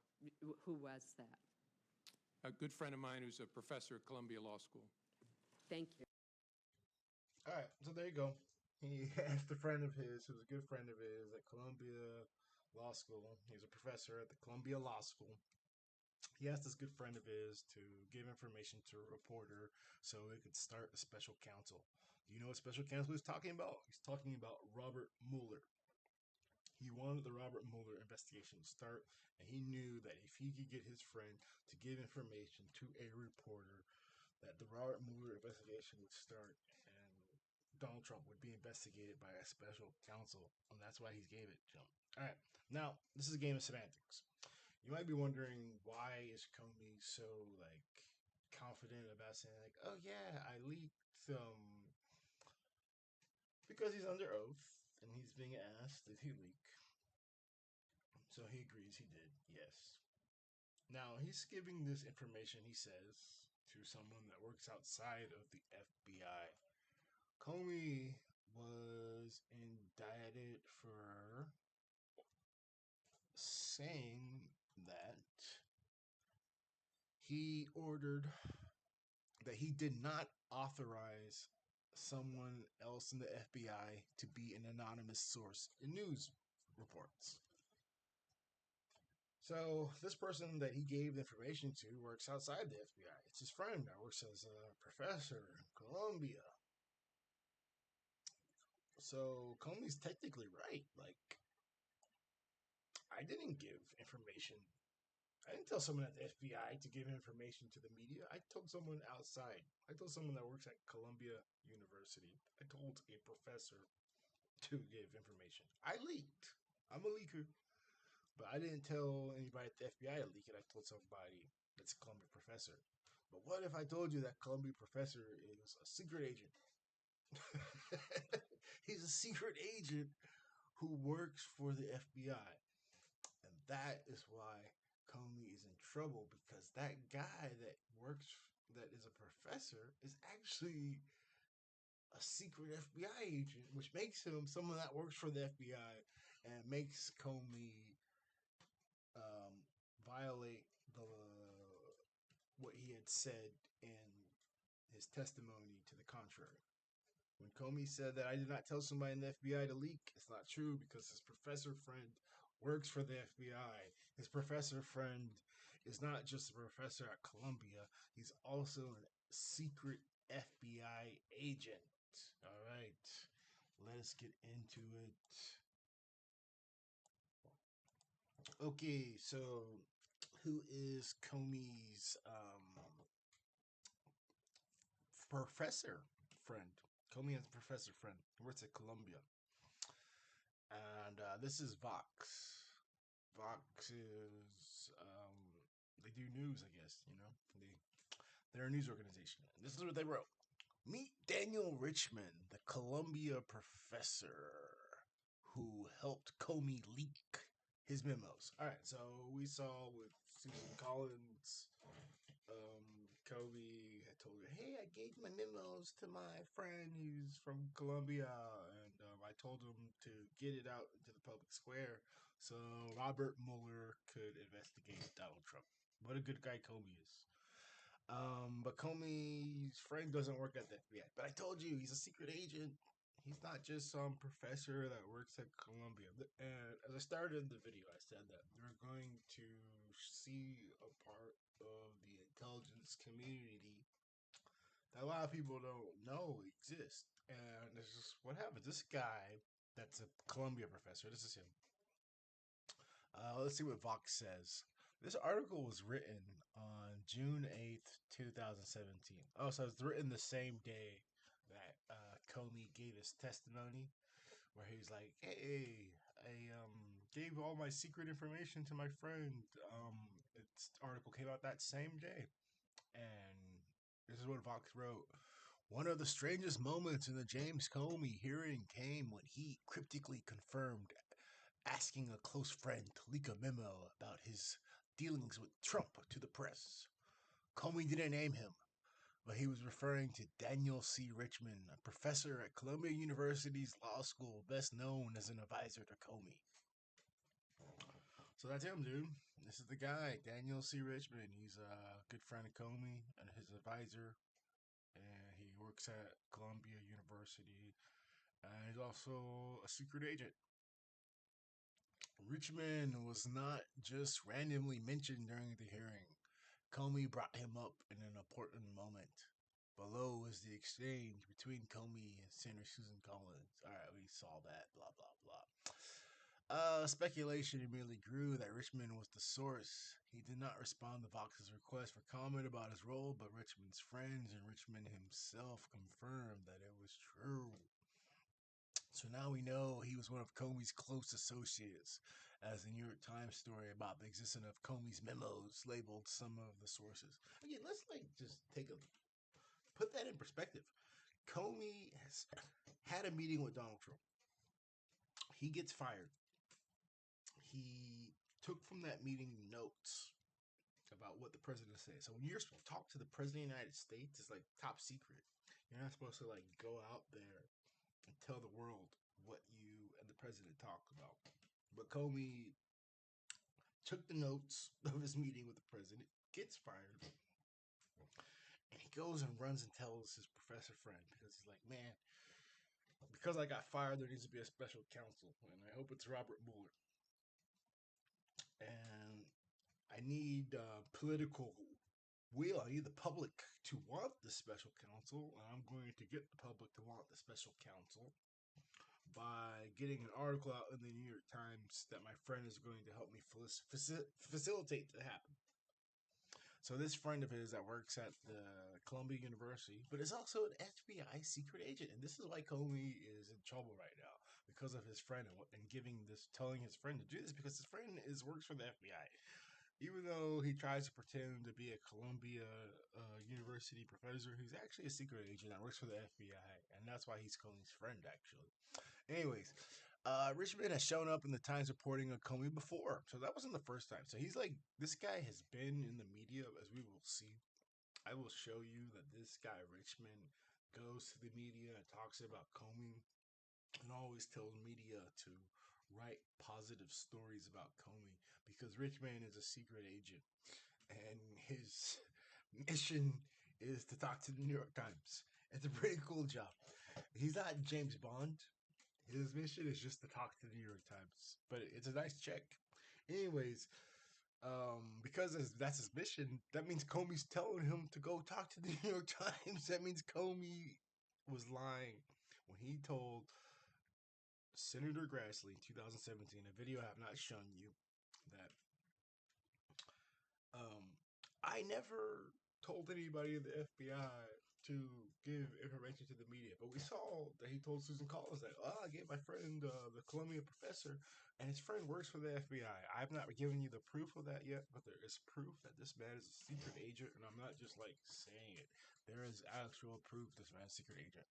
Who was that? A good friend of mine who's a professor at Columbia Law School. Thank you. All right, so there you go. He asked a friend of his, who's a good friend of his at Columbia Law School. He's a professor at the Columbia Law School. He asked this good friend of his to give information to a reporter so it could start a special counsel. Do you know what special counsel he's talking about? He's talking about Robert Mueller. He wanted the Robert Mueller investigation to start, and he knew that if he could get his friend to give information to a reporter, that the Robert Mueller investigation would start, and Donald Trump would be investigated by a special counsel, and that's why he gave it to him. All right, now this is a game of semantics. You might be wondering, why is Comey so confident about saying oh yeah, I leaked because he's under oath and he's being asked, did he leak? So he agrees he did, yes. Now, he's giving this information, he says, to someone that works outside of the FBI. Comey was indicted for saying that he ordered that he did not authorize someone else in the FBI to be an anonymous source in news reports. So this person that he gave the information to works outside the FBI. It's his friend that works as a professor in Columbia. So Comey's technically right. I didn't give information. I didn't tell someone at the FBI to give information to the media. I told someone outside. I told someone that works at Columbia University. I told a professor to give information. I leaked. I'm a leaker. But I didn't tell anybody at the FBI to leak it. I told somebody that's a Columbia professor. But what if I told you that Columbia professor is a secret agent? He's a secret agent who works for the FBI. And that is why Comey is in trouble, because that guy that is a professor is actually a secret FBI agent, which makes him someone that works for the FBI and makes Comey violate what he had said in his testimony to the contrary. When Comey said that I did not tell somebody in the FBI to leak, it's not true, because his professor friend works for the FBI. His professor friend is not just a professor at Columbia, he's also a secret FBI agent. All right, let us get into it. Okay, so who is Comey's professor friend? Comey has a professor friend. He works at Columbia. And this is Vox. Vox is, they do news, I guess, they're a news organization. This is what they wrote. Meet Daniel Richman, the Columbia professor who helped Comey leak his memos. All right, so we saw with Susan Collins, Comey had told her, hey, I gave my memos to my friend who's from Columbia, and I told him to get it out into the public square so Robert Mueller could investigate Donald Trump. What a good guy Comey is. But Comey's friend doesn't work at the FBI. But I told you, he's a secret agent. He's not just some professor that works at Columbia. And as I started in the video, I said that we're going to see a part of the intelligence community that a lot of people don't know exist. And this is what happens. This guy that's a Columbia professor, this is him. Let's see what Vox says. This article was written on June 8th, 2017. Oh, so it's written the same day that Comey gave his testimony, where he's like, "Hey, I gave all my secret information to my friend." Its article came out that same day, and this is what Vox wrote. One of the strangest moments in the James Comey hearing came when he cryptically confirmed asking a close friend to leak a memo about his dealings with Trump to the press. Comey didn't name him, but he was referring to Daniel C. Richman, a professor at Columbia University's law school, best known as an advisor to Comey. So that's him, dude. This is the guy, Daniel C. Richman. He's a good friend of Comey and his advisor, and he works at Columbia University. And he's also a secret agent. Richmond was not just randomly mentioned during the hearing. Comey brought him up in an important moment. Below is the exchange between Comey and Senator Susan Collins. All right, we saw that, blah, blah, blah. Speculation immediately grew that Richmond was the source. He did not respond to Vox's request for comment about his role, but Richmond's friends and Richmond himself confirmed that it was true. So now we know he was one of Comey's close associates, as the New York Times story about the existence of Comey's memos labeled some of the sources. Again, let's just put that in perspective. Comey has had a meeting with Donald Trump. He gets fired. He took from that meeting notes about what the president said. So when you're supposed to talk to the president of the United States, it's like top secret. You're not supposed to go out there and tell the world what you and the president talked about. But Comey took the notes of his meeting with the president, gets fired, and he goes and runs and tells his professor friend, because he's like, man, because I got fired, there needs to be a special counsel, and I hope it's Robert Mueller. And I need political will. I need the public to want the special counsel, and I'm going to get the public to want the special counsel by getting an article out in the New York Times that my friend is going to help me facilitate to happen. So this friend of his that works at the Columbia University, but is also an FBI secret agent, and this is why Comey is in trouble right now, because of his friend and telling his friend to do this, because his friend works for the FBI. Even though he tries to pretend to be a Columbia University professor, he's actually a secret agent that works for the FBI, and that's why he's Comey's friend, actually. Anyways, Richmond has shown up in the Times reporting on Comey before, so that wasn't the first time. So he's like, this guy has been in the media, as we will see. I will show you that this guy, Richmond, goes to the media and talks about Comey and always tells media to write positive stories about Comey, because Richmond is a secret agent and his mission is to talk to the New York Times. It's a pretty cool job. He's not James Bond. His mission is just to talk to the New York Times, but it's a nice check. Anyways, because that's his mission, that means Comey's telling him to go talk to the New York Times. That means Comey was lying when he told Senator Grassley in 2017, a video I have not shown you, that I never told anybody in the FBI to give information to the media, but we saw that he told Susan Collins that, I gave my friend the Columbia professor, and his friend works for the FBI. I've not given you the proof of that yet, but there is proof that this man is a secret agent, and I'm not just saying it. There is actual proof this man's a secret agent.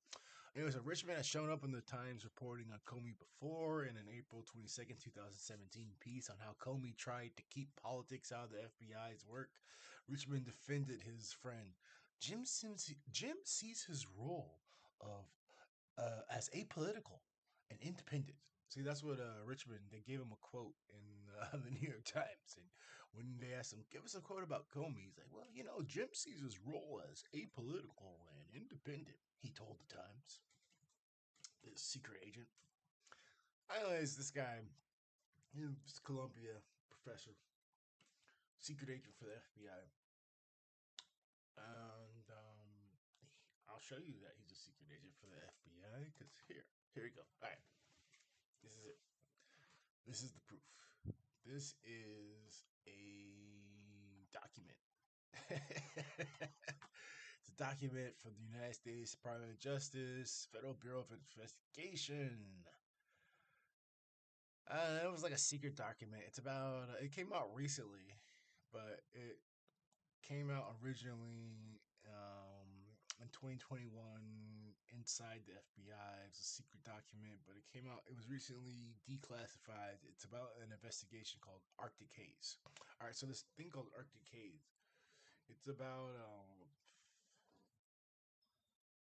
Anyways, a Richmond has shown up in the Times reporting on Comey before in an April 22nd, 2017 piece on how Comey tried to keep politics out of the FBI's work. Richmond defended his friend. Jim sees his role of as apolitical and independent. See, that's what Richmond, they gave him a quote in the New York Times. And when they asked him, give us a quote about Comey, he's like, well, Jim sees his role as apolitical and independent, he told the Times. This secret agent. Anyways, this guy, he's a Columbia professor, secret agent for the FBI. And I'll show you that he's a secret agent for the FBI. Because here we go. All right, this is it. This is the proof. This is a document. It's a document from the United States Department of Justice, Federal Bureau of Investigation. It was like a secret document. It's about. It came out recently, but it came out originally in 2021 inside the FBI. It was a secret document, but it came out. It was recently declassified. It's about an investigation called ARTIC HAZE. All right, so this thing called ARTIC HAZE. It's about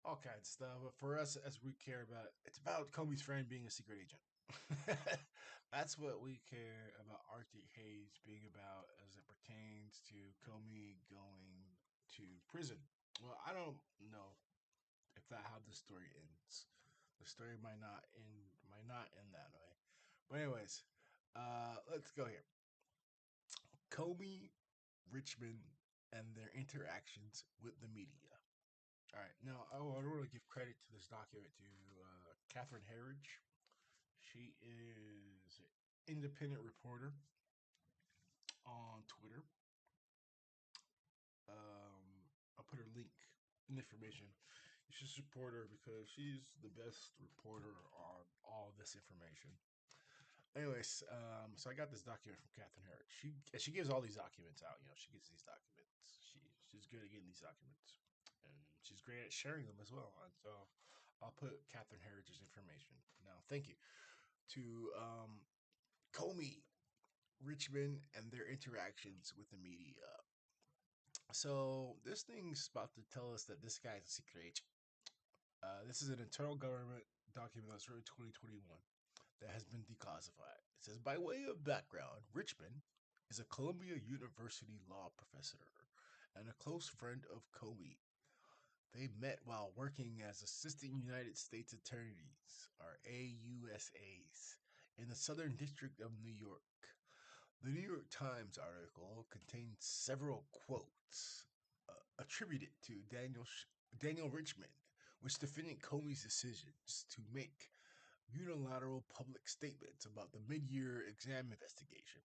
all kinds of stuff. But for us, as we care about, it's about Comey's friend being a secret agent. That's what we care about ARTIC HAZE being about as it pertains to Comey going to prison. Well, I don't know if that how the story ends. The story might not end that way. But anyways, let's go here. Comey, RICHMAN, and their interactions with the media. All right, now I want to give credit to this document to Catherine Herridge. She is an independent reporter on Twitter. I'll put her link in the information. You should support her because she's the best reporter on all this information. Anyways, so I got this document from Catherine Herridge. She gives all these documents out. You know, she gets these documents. She's good at getting these documents, and she's great at sharing them as well. And so I'll put Catherine Herridge's information. Now, thank you to Comey, RICHMAN, and their interactions with the media. So this thing's about to tell us that this guy's a secret agent. This is an internal government document that's written 2021 that has been declassified. It says, by way of background, RICHMAN is a Columbia University law professor and a close friend of Comey. They met while working as assistant United States attorneys, or AUSAs, in the Southern District of New York. The New York Times article contains several quotes attributed to Daniel RICHMAN, which defended Comey's decisions to make unilateral public statements about the mid-year exam investigation.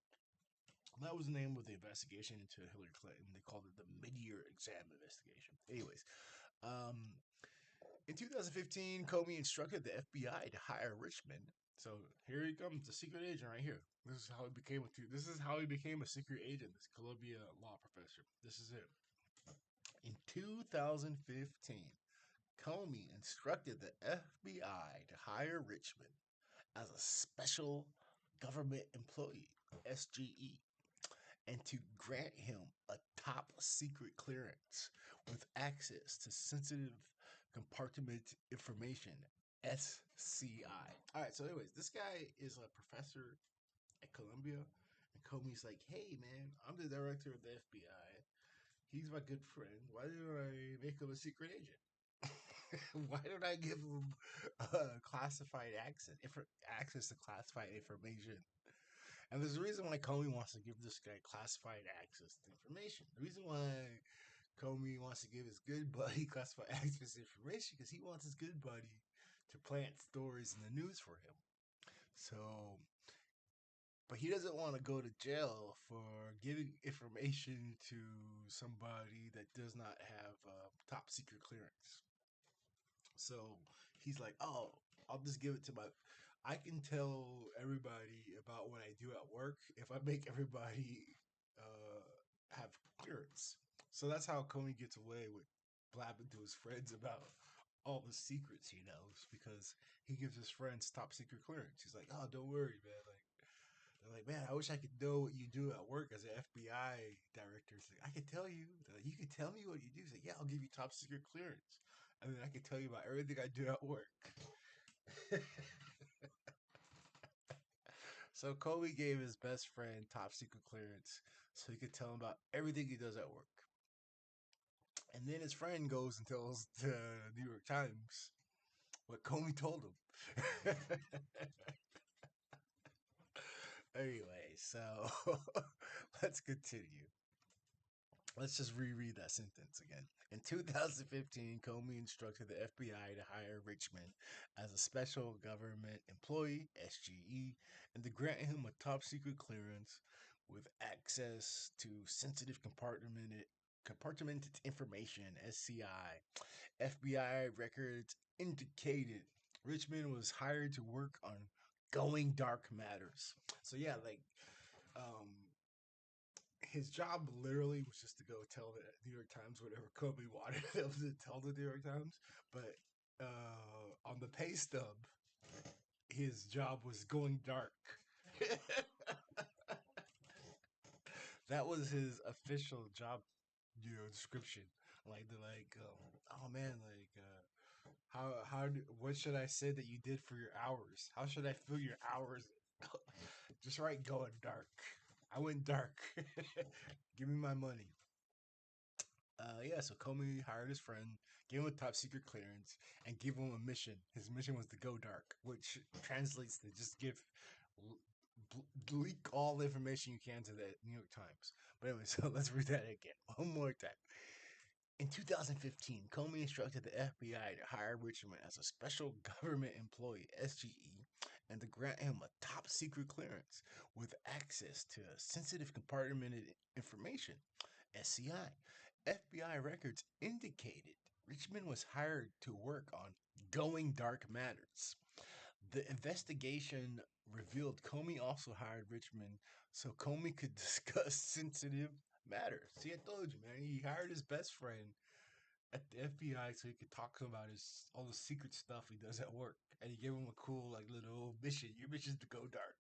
That was the name of the investigation into Hillary Clinton. They called it the mid-year exam investigation. Anyways, in 2015, Comey instructed the FBI to hire RICHMAN. So here he comes, the secret agent right here. This is how he became a secret agent, this Columbia law professor. This is it. In 2015, Comey instructed the FBI to hire RICHMAN as a special government employee, SGE, and to grant him a top secret clearance with access to sensitive compartment information, SCI. All right, so anyways, this guy is a professor at Columbia, and Comey's like, hey, man, I'm the director of the FBI. He's my good friend. Why don't I make him a secret agent? Why don't I give him classified access to classified information? And there's a reason why Comey wants to give this guy classified access to information. The reason why Comey wants to give his good buddy classified access to information because he wants his good buddy to plant stories in the news for him. So, but he doesn't want to go to jail for giving information to somebody that does not have top secret clearance. So he's like, oh, I'll just give it to I can tell everybody about what I do at work if I make everybody have clearance. So that's how Comey gets away with blabbing to his friends about all the secrets he knows because he gives his friends top secret clearance. He's like, oh, don't worry, man. They're like, man, I wish I could know what you do at work as an FBI director. He's like, I can tell you. They're like, you can tell me what you do. He's like, yeah, I'll give you top secret clearance. And then I can tell you about everything I do at work. So Comey gave his best friend top secret clearance so he could tell him about everything he does at work. And then his friend goes and tells the New York Times what Comey told him. Anyway, so let's continue. Let's just reread that sentence again. In 2015, Comey instructed the FBI to hire Richmond as a special government employee, SGE, and to grant him a top secret clearance with access to sensitive compartmented information, SCI. FBI records indicated Richmond was hired to work on going dark matters. So yeah, like um his job literally was just to go tell the New York Times whatever Kobe wanted him to tell the New York Times. But on the pay stub, his job was going dark. That was his official job, description. Like they're like, oh man, like what should I say that you did for your hours? How should I fill your hours? Just write going dark. I went dark. Give me my money. Yeah, so Comey hired his friend, gave him a top secret clearance, and gave him a mission. His mission was to go dark, which translates to just leak all the information you can to the New York Times. But anyway, so let's read that again one more time. In 2015, Comey instructed the FBI to hire Richmond as a special government employee, SGE, and to grant him a top secret clearance with access to sensitive compartmented information, SCI. FBI records indicated Richmond was hired to work on going dark matters. The investigation revealed Comey also hired Richmond so Comey could discuss sensitive matters. See, I told you, man. He hired his best friend at the FBI so he could talk to him about all the secret stuff he does at work, and he gave him a cool like little mission. Your mission is to go dark.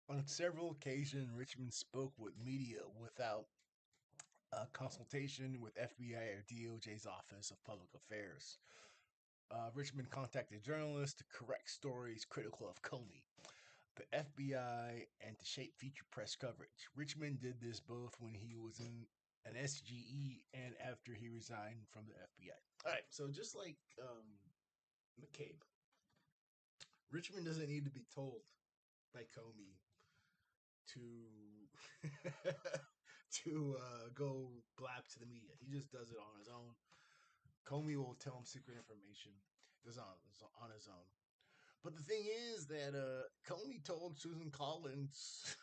On several occasions, Richmond spoke with media without consultation with FBI or DOJ's Office of Public Affairs. Richmond contacted journalists to correct stories critical of Comey, the FBI, and to shape future press coverage. Richmond did this both when he was in an SGE and after he resigned from the FBI. All right, so just like McCabe, Richmond doesn't need to be told by Comey to go blab to the media. He just does it on his own. Comey will tell him secret information. It's on his own. But the thing is that Comey told Susan Collins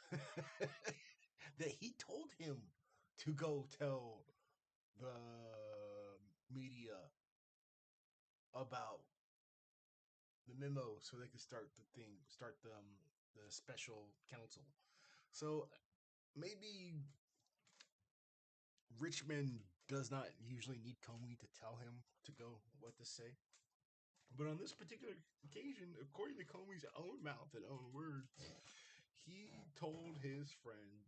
that he told him to go tell the media about the memo so they could start the special counsel. So maybe Richmond does not usually need Comey to tell him to go what to say. But on this particular occasion, according to Comey's own mouth and own words, he told his friend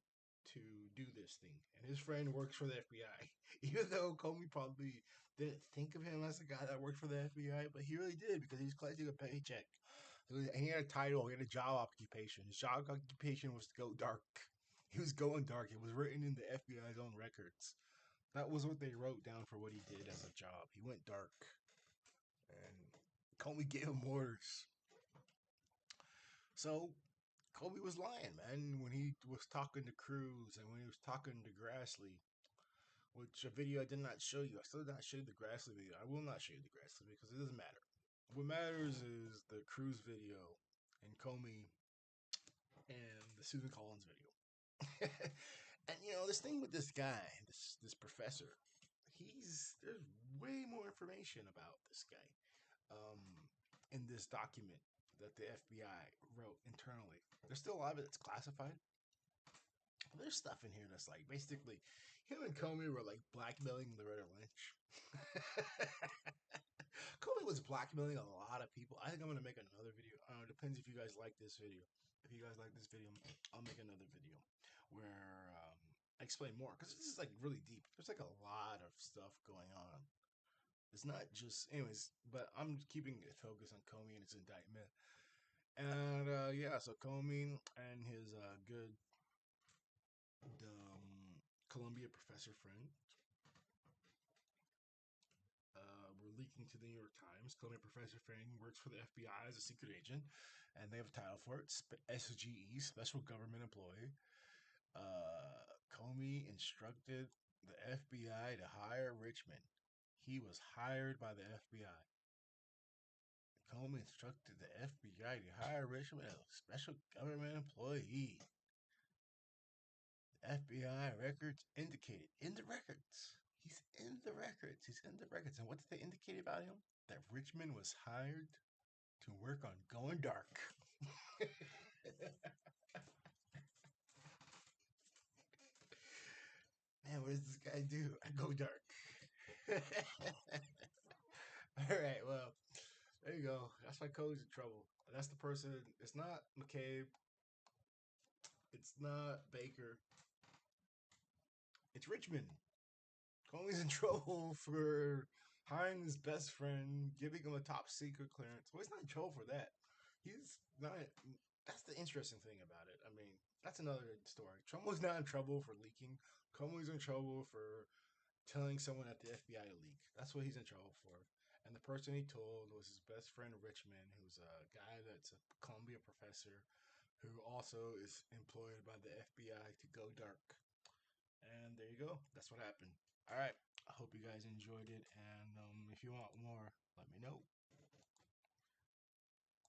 to do this thing. And his friend works for the FBI. Even though Comey probably didn't think of him as a guy that worked for the FBI, but he really did because he was collecting a paycheck. He had a title, he had a job occupation. His job occupation was to go dark. He was going dark. It was written in the FBI's own records. That was what they wrote down for what he did as a job. He went dark. And Comey gave him orders. So Comey was lying, man, when he was talking to Cruz and when he was talking to Grassley, which a video I did not show you. I still did not show you the Grassley video. I will not show you the Grassley because it doesn't matter. What matters is the Cruz video and Comey and the Susan Collins video. And this thing with this guy, this professor, there's way more information about this guy in this document that the FBI wrote internally. There's still a lot of it that's classified. There's stuff in here that's like basically him and Comey were like blackmailing Loretta Lynch. Comey was blackmailing a lot of people. I think I'm gonna make another video. It depends if you guys like this video. If you guys like this video, I'll make another video where I explain more because this is like really deep. There's like a lot of stuff going on. It's not just, anyways, but I'm keeping it focused on Comey and his indictment. And yeah, so Comey and his good Columbia professor friend were leaking to the New York Times. Columbia professor friend works for the FBI as a secret agent, and they have a title for it, SGE, Special Government Employee. Comey instructed the FBI to hire Richmond. He was hired by the FBI. Comey instructed the FBI to hire Richmond as a special government employee. The FBI records indicated in the records. He's in the records. He's in the records. And what did they indicate about him? That Richmond was hired to work on Going Dark. Man, what does this guy do? I go dark. All right, well, there you go. That's why Cody's in trouble. That's the person. It's not McCabe. It's not Baker. It's Richmond. Comey's in trouble for hiring his best friend, giving him a top secret clearance. Well, he's not in trouble for that. He's not. That's the interesting thing about it. I mean, that's another story. Trump was not in trouble for leaking. Comey's in trouble for telling someone at the FBI to leak. That's what he's in trouble for. And the person he told was his best friend, Richmond, who's a guy that's a Columbia professor who also is employed by the FBI to go dark. And there you go. That's what happened. All right. I hope you guys enjoyed it. And if you want more, let me know.